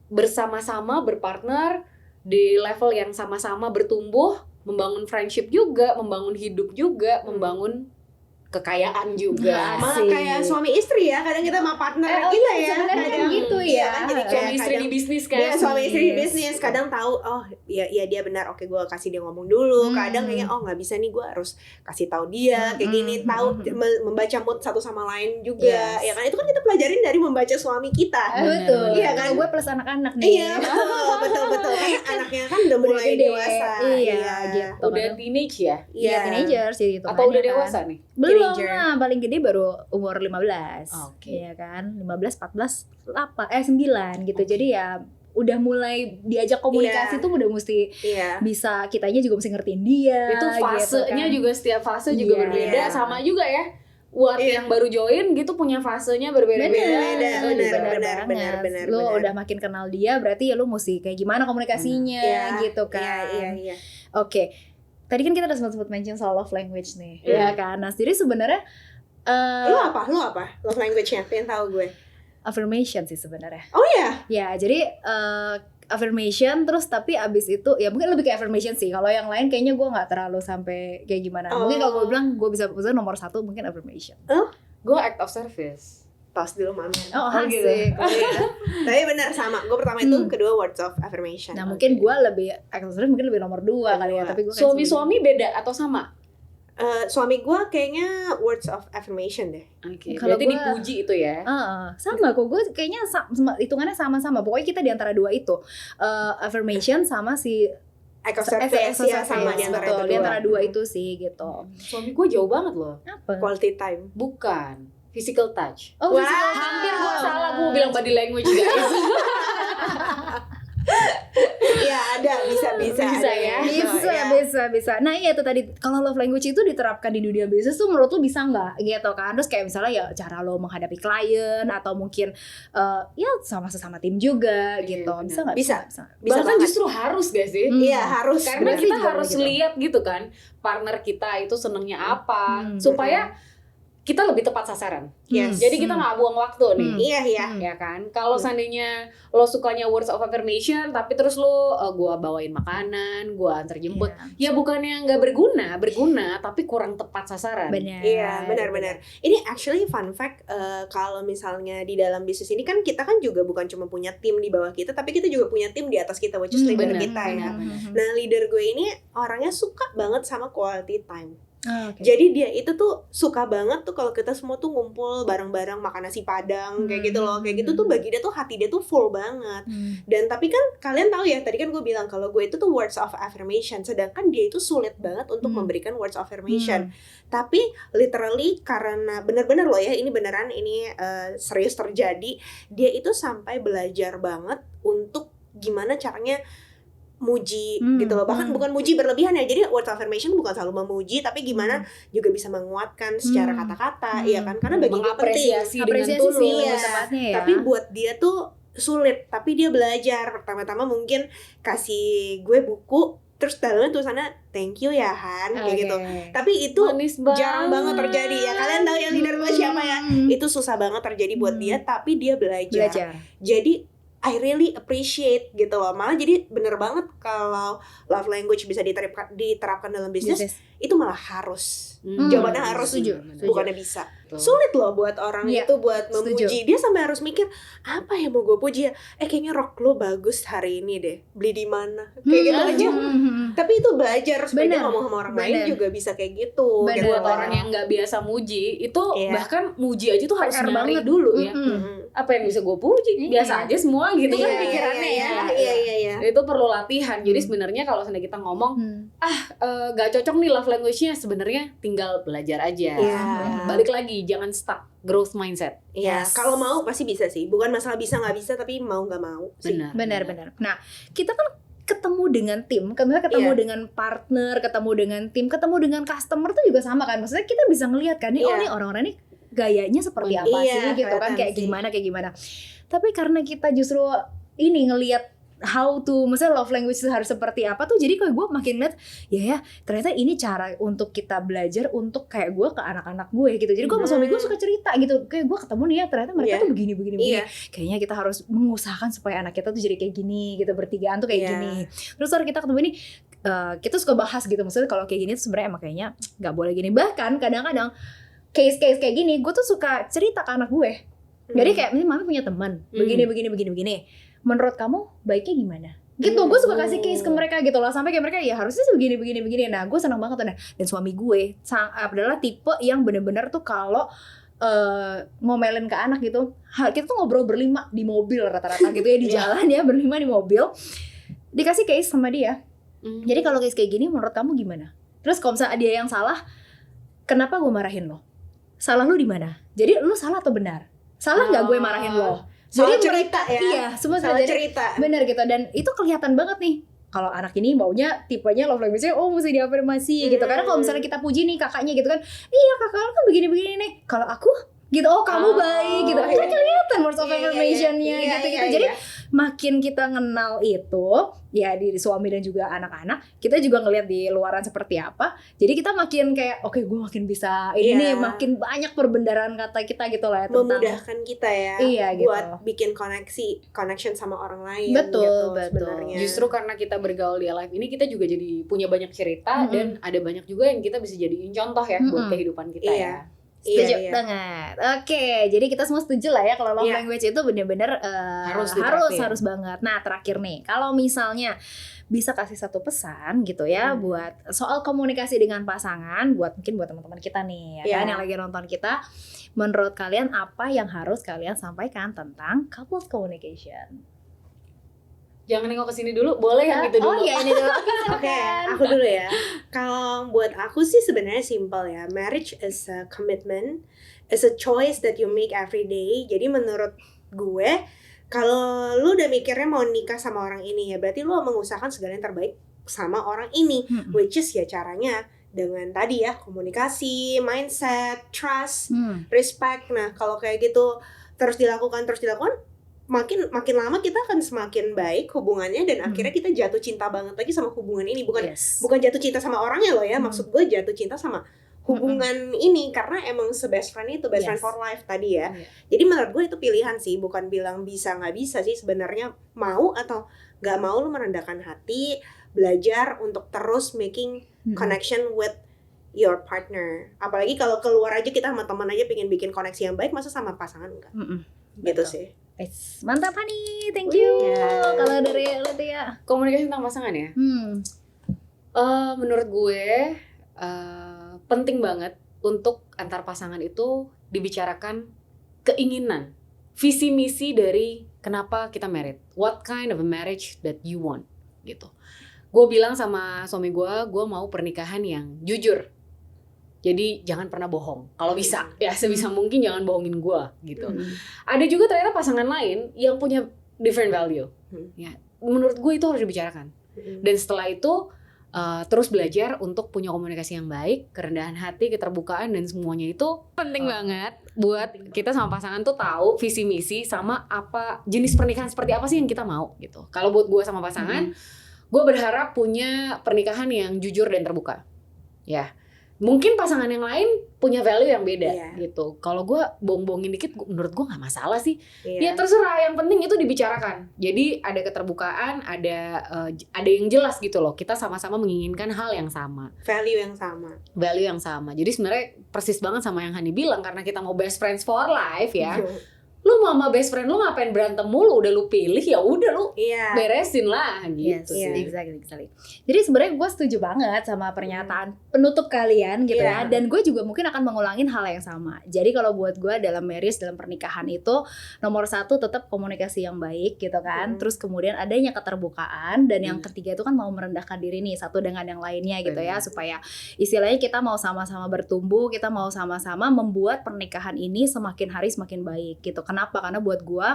bersama-sama berpartner di level yang sama-sama bertumbuh, membangun friendship juga, membangun hidup juga, membangun kekayaan juga. Malah kayak suami istri ya, kadang kita sama partner kita ya. Sebenarnya gitu ya. Kan, jadi Suami istri di bisnis kan. Dia suami istri di bisnis, kadang tahu ya dia benar, oke gue kasih dia ngomong dulu. Kadang kayaknya nggak bisa nih, gue harus kasih tahu dia kayak gini, tahu membaca mood satu sama lain juga. Ya kan, itu kan kita pelajarin dari membaca suami kita. Betul. Iya kan, gue plus anak-anak nih. Iya, betul. Karena anaknya kan udah mulai dewasa. Iya, gitu. Udah teenage ya? Iya, teenager sih gitu. Atau udah dewasa nih? Belum lah, paling gede baru umur 15. Iya kan, 15, 14, 9 gitu. Jadi ya udah mulai diajak komunikasi tuh udah mesti bisa, kitanya juga mesti ngertiin dia. Itu fasenya gitu kan. Juga setiap fase juga berbeda, sama juga ya. Buat yang baru join gitu punya fasenya berbeda-beda. Benar. Lo udah makin kenal dia, berarti ya lo mesti kayak gimana komunikasinya gitu kan. Iya. Oke. Tadi kan kita udah sempat mention soal love language nih, ya kan. Nah, jadi sebenarnya lu apa love language-nya? Pengen tahu gue. Affirmation sih sebenarnya. Oh ya? Ya, jadi affirmation terus, tapi abis itu ya mungkin lebih ke affirmation sih. Kalau yang lain kayaknya gue nggak terlalu sampai kayak gimana. Mungkin kalau gue bilang gue bisa maksudnya nomor 1 mungkin affirmation. Gue act of service. Tos dulu mami. Asik. Gitu. Tapi benar sama. Gue pertama itu, kedua words of affirmation. Nah, mungkin gue lebih act of service mungkin lebih nomor 2 kali ya. Tapi gue suami beda atau sama? Suami gue kayaknya words of affirmation deh. Oke. Berarti dipuji itu ya? Sama kok, gue kayaknya hitungannya sama-sama. Pokoknya kita di antara dua itu, affirmation sama si act of service ya, sama di antara betul, di antara dua itu sih gitu. Suami gue jauh banget loh. Apa? Quality time. Bukan. Physical touch. Oh, wow. Hampir gue salah, gue bilang body language guys. Ya ada, bisa ya. Bisa. Nah iya itu tadi, kalau love language itu diterapkan di dunia bisnis tuh menurut lu bisa nggak gitu kan? Terus kayak misalnya ya cara lo menghadapi klien atau mungkin ya sama sesama tim juga gitu. Bisa nggak? Bisa Bahkan justru harus gak sih? Iya harus. Karena kita harus lihat gitu kan, partner kita itu senengnya apa, supaya kita lebih tepat sasaran. Jadi kita nggak buang waktu nih. Iya. Ya kan. Kalau seandainya lo sukanya words of affirmation, tapi terus lo gua bawain makanan, gua antar jemput, ya bukannya nggak berguna, tapi kurang tepat sasaran. Iya, benar. Ini actually fun fact, kalau misalnya di dalam bisnis ini kan kita kan juga bukan cuma punya tim di bawah kita, tapi kita juga punya tim di atas kita, which is leader kita ya. Nah, leader gue ini orangnya suka banget sama quality time. Jadi dia itu tuh suka banget tuh kalau kita semua tuh ngumpul bareng-bareng makan nasi padang kayak gitu loh. Kayak gitu tuh bagi dia tuh hati dia tuh full banget. Dan tapi kan kalian tahu ya, tadi kan gue bilang kalau gue itu tuh words of affirmation, sedangkan dia itu sulit banget untuk memberikan words of affirmation. Tapi literally karena bener-bener loh ya, ini beneran, ini serius terjadi, dia itu sampai belajar banget untuk gimana caranya muji gitu loh. Bahkan bukan muji berlebihan ya. Jadi words of affirmation bukan selalu memuji, tapi gimana juga bisa menguatkan secara kata-kata, ya kan? Karena bagi dia penting dengan tulus. Ya. Tapi buat dia tuh sulit, tapi dia belajar. Pertama-tama mungkin kasih gue buku, terus dalamnya tulisannya thank you ya Han, kayak gitu. Tapi itu jarang banget terjadi ya. Kalian tahu ya leader gue siapa ya? Itu susah banget terjadi buat dia, tapi dia belajar. Jadi I really appreciate gitu loh. Malah jadi bener banget kalau love language bisa diterapkan dalam bisnis, itu malah harus. Jawabannya harus, bukannya bisa. Sulit loh buat orang itu buat memuji. Dia sampai harus mikir, apa ya mau gue puji ya? Kayaknya rok lo bagus hari ini deh. Beli di mana? Kayak gitu aja. Tapi itu belajar supaya dia ngomong sama orang lain juga bisa kayak gitu. Buat orang yang nggak biasa muji, itu bahkan muji aja tuh harus nyari dulu ya. Apa yang bisa gue puji? Biasa aja semua gitu kan pikirannya ya. Iya. Itu perlu latihan. Jadi sebenarnya kalau seandainya kita ngomong, gak cocok nih love language-nya, sebenarnya tinggal belajar aja. Balik lagi, jangan stuck. Growth mindset. Iya. Kalau mau pasti bisa sih. Bukan masalah bisa nggak bisa, tapi mau nggak mau. Benar. Nah, kita kan ketemu dengan tim, ketemu dengan partner, ketemu dengan tim, ketemu dengan customer tuh juga sama kan. Maksudnya kita bisa ngelihat kan nih, oh nih orang-orang ini gayanya seperti apa sih gitu kan, kayak gimana. Tapi karena kita justru ini ngelihat how to, misalnya love language itu harus seperti apa tuh, jadi kayak gue makin lihat ya ternyata ini cara untuk kita belajar untuk kayak gue ke anak-anak gue gitu. Jadi gue sama suami gue suka cerita gitu, kayak gue ketemu nih ya ternyata mereka tuh begini. Kayaknya kita harus mengusahakan supaya anak kita tuh jadi kayak gini gitu, bertigaan tuh kayak gini. Terus kalau kita ketemu ini kita suka bahas gitu, maksudnya kalau kayak gini tuh sebenarnya emang kayaknya nggak boleh gini. Bahkan kadang-kadang case-case kayak gini gue tuh suka cerita ke anak gue. Jadi kayak ini mami punya teman begini. Menurut kamu baiknya gimana? Gitu, gue suka kasih case ke mereka gitu loh, sampai kayak mereka ya harusnya begini. Nah, gue senang banget dan suami gue adalah tipe yang bener-bener tuh kalau ngomelin ke anak gitu, kita tuh ngobrol berlima di mobil rata-rata gitu ya, di jalan ya, berlima di mobil, dikasih case sama dia. Jadi kalau case kayak gini menurut kamu gimana? Terus kalau misalnya dia yang salah, kenapa gue marahin lo? Salah lu di mana? Jadi lu salah atau benar? Salah nggak gue marahin lo? Soal cerita ya. Iya, semua cerita. Benar gitu, dan itu kelihatan banget nih. Kalau anak ini maunya tipenya love language-nya mesti diafirmasi gitu. Karena kalau misalnya kita puji nih kakaknya gitu kan, iya kakak kan begini nih. Kalau aku gitu, kamu baik gitu. Kan kelihatan words of affirmation-nya gitu. Jadi makin kita kenal itu ya di suami dan juga anak-anak, kita juga ngelihat di luaran seperti apa. Jadi kita makin kayak oke, gue makin bisa ini nih, makin banyak perbendaharaan kata kita gitu lah ya, tentang memudahkan kita ya buat bikin connection sama orang lain. Betul. Sebenarnya. Justru karena kita bergaul di live ini, kita juga jadi punya banyak cerita dan ada banyak juga yang kita bisa jadiin contoh ya buat kehidupan kita ya. Setuju banget. Oke, jadi kita semua setuju lah ya kalau love language itu bener-bener harus banget. Nah, terakhir nih, kalau misalnya bisa kasih satu pesan gitu ya buat soal komunikasi dengan pasangan, mungkin buat teman-teman kita nih ya kan yang lagi nonton kita, menurut kalian apa yang harus kalian sampaikan tentang couples communication? Jangan nengok ke sini dulu, boleh yang itu dulu. Oh iya, ini dulu. Oke, aku dulu ya. Kalau buat aku sih sebenarnya simple ya. Marriage is a commitment, is a choice that you make every day. Jadi menurut gue, kalau lu udah mikirnya mau nikah sama orang ini ya, berarti lu mengusahakan segala yang terbaik sama orang ini, which is ya caranya dengan tadi ya, komunikasi, mindset, trust, respect. Nah, kalau kayak gitu terus dilakukan, makin lama kita akan semakin baik hubungannya, dan akhirnya kita jatuh cinta banget lagi sama hubungan ini. Bukan jatuh cinta sama orangnya loh ya, maksud gue jatuh cinta sama hubungan ini, karena emang best friend itu best friend for life tadi ya. Jadi menurut gue itu pilihan sih, bukan bilang bisa nggak bisa sih sebenarnya. Mau atau nggak mau lu merendahkan hati, belajar untuk terus making connection with your partner. Apalagi kalau keluar aja kita sama teman aja pengen bikin koneksi yang baik, masa sama pasangan enggak? Gitu sih. Mantap Hani, thank you. Kalau dari lu tuh ya, komunikasi tentang pasangan ya. Menurut gue penting banget untuk antar pasangan itu dibicarakan keinginan, visi misi dari kenapa kita married, what kind of a marriage that you want gitu. Gue bilang sama suami gue mau pernikahan yang jujur. Jadi jangan pernah bohong. Kalau bisa, ya sebisa mungkin jangan bohongin gue gitu. Ada juga ternyata pasangan lain yang punya different value. Ya, menurut gue itu harus dibicarakan. Dan setelah itu terus belajar untuk punya komunikasi yang baik, kerendahan hati, keterbukaan, dan semuanya itu penting banget buat kita sama pasangan tuh tahu visi misi sama apa jenis pernikahan seperti apa sih yang kita mau gitu. Kalau buat gue sama pasangan, gue berharap punya pernikahan yang jujur dan terbuka. Ya. Mungkin pasangan yang lain punya value yang beda gitu. Kalau gue bohong-bohongin dikit, menurut gue nggak masalah sih. Ya terserah, yang penting itu dibicarakan. Jadi ada keterbukaan, ada yang jelas gitu loh. Kita sama-sama menginginkan hal yang sama. Value yang sama. Jadi sebenarnya persis banget sama yang Hani bilang, karena kita mau best friends for life ya. Lu sama best friend lu ngapain berantem mulu, udah lu pilih ya udah lu beresin lah gitu sih. Exactly. Jadi sebenarnya gue setuju banget sama pernyataan penutup kalian gitu ya, dan gue juga mungkin akan mengulangin hal yang sama. Jadi kalau buat gue dalam marriage, dalam pernikahan itu nomor 1 tetap komunikasi yang baik gitu kan, terus kemudian adanya keterbukaan, dan yang ketiga itu kan mau merendahkan diri nih satu dengan yang lainnya gitu ya, supaya istilahnya kita mau sama-sama bertumbuh, kita mau sama-sama membuat pernikahan ini semakin hari semakin baik gitu. Kenapa? Karena buat gue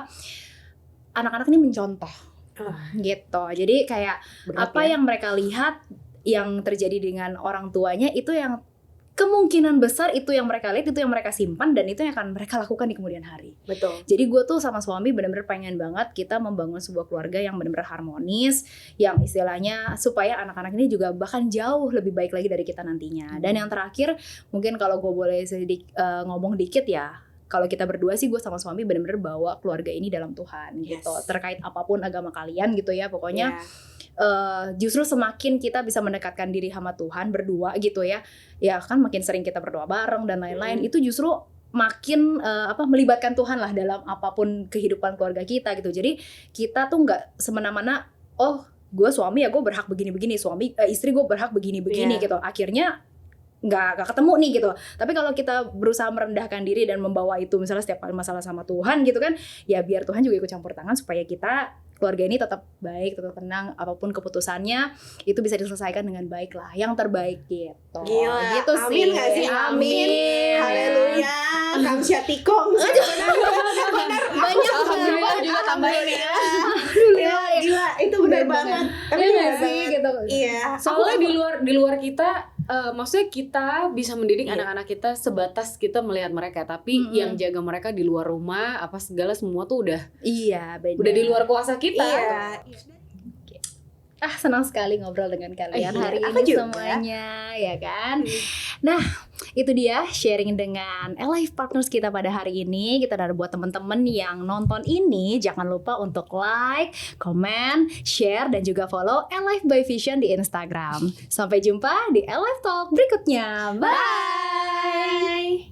anak-anak ini mencontoh gitu. Jadi kayak apa yang mereka lihat yang terjadi dengan orang tuanya itu yang kemungkinan besar itu yang mereka lihat, itu yang mereka simpan, dan itu yang akan mereka lakukan di kemudian hari. Betul. Jadi gue tuh sama suami benar-benar pengen banget kita membangun sebuah keluarga yang benar-benar harmonis, yang istilahnya supaya anak-anak ini juga bahkan jauh lebih baik lagi dari kita nantinya. Dan yang terakhir, mungkin kalau gue boleh ngomong dikit ya, kalau kita berdua sih, gue sama suami benar-benar bawa keluarga ini dalam Tuhan gitu. Terkait apapun agama kalian gitu ya, pokoknya justru semakin kita bisa mendekatkan diri sama Tuhan berdua gitu ya kan makin sering kita berdoa bareng dan lain-lain, itu justru makin melibatkan Tuhan lah dalam apapun kehidupan keluarga kita gitu. Jadi kita tuh nggak semena-mena, oh gue suami ya gue berhak begini-begini, istri gue berhak begini-begini gitu. Akhirnya nggak ketemu nih gitu. Tapi kalau kita berusaha merendahkan diri dan membawa itu misalnya setiap kali masalah sama Tuhan gitu kan, ya biar Tuhan juga ikut campur tangan supaya kita keluarga ini tetap baik, tetap tenang, apapun keputusannya itu bisa diselesaikan dengan baik lah, yang terbaik gitu. Gila, gitu amin sih. Gak sih? Amin. Haleluya. Kamsya tikong. Banyak alhamdulillah juga tambahin ya. Gila, itu benar banget. Tapi benar sih gitu. Iya. Soalnya di luar kita, maksudnya kita bisa mendidik anak-anak kita sebatas kita melihat mereka, tapi yang jaga mereka di luar rumah apa segala semua tuh udah beda. di luar kuasa kita. Iya. Senang sekali ngobrol dengan kalian hari aku ini juga. Semuanya ya kan. Nah, itu dia sharing dengan Alive Partners kita pada hari ini. Kita udah buat teman-teman yang nonton ini, jangan lupa untuk like, comment, share, dan juga follow Alive by Vision di Instagram. Sampai jumpa di Alive Talk berikutnya. Bye.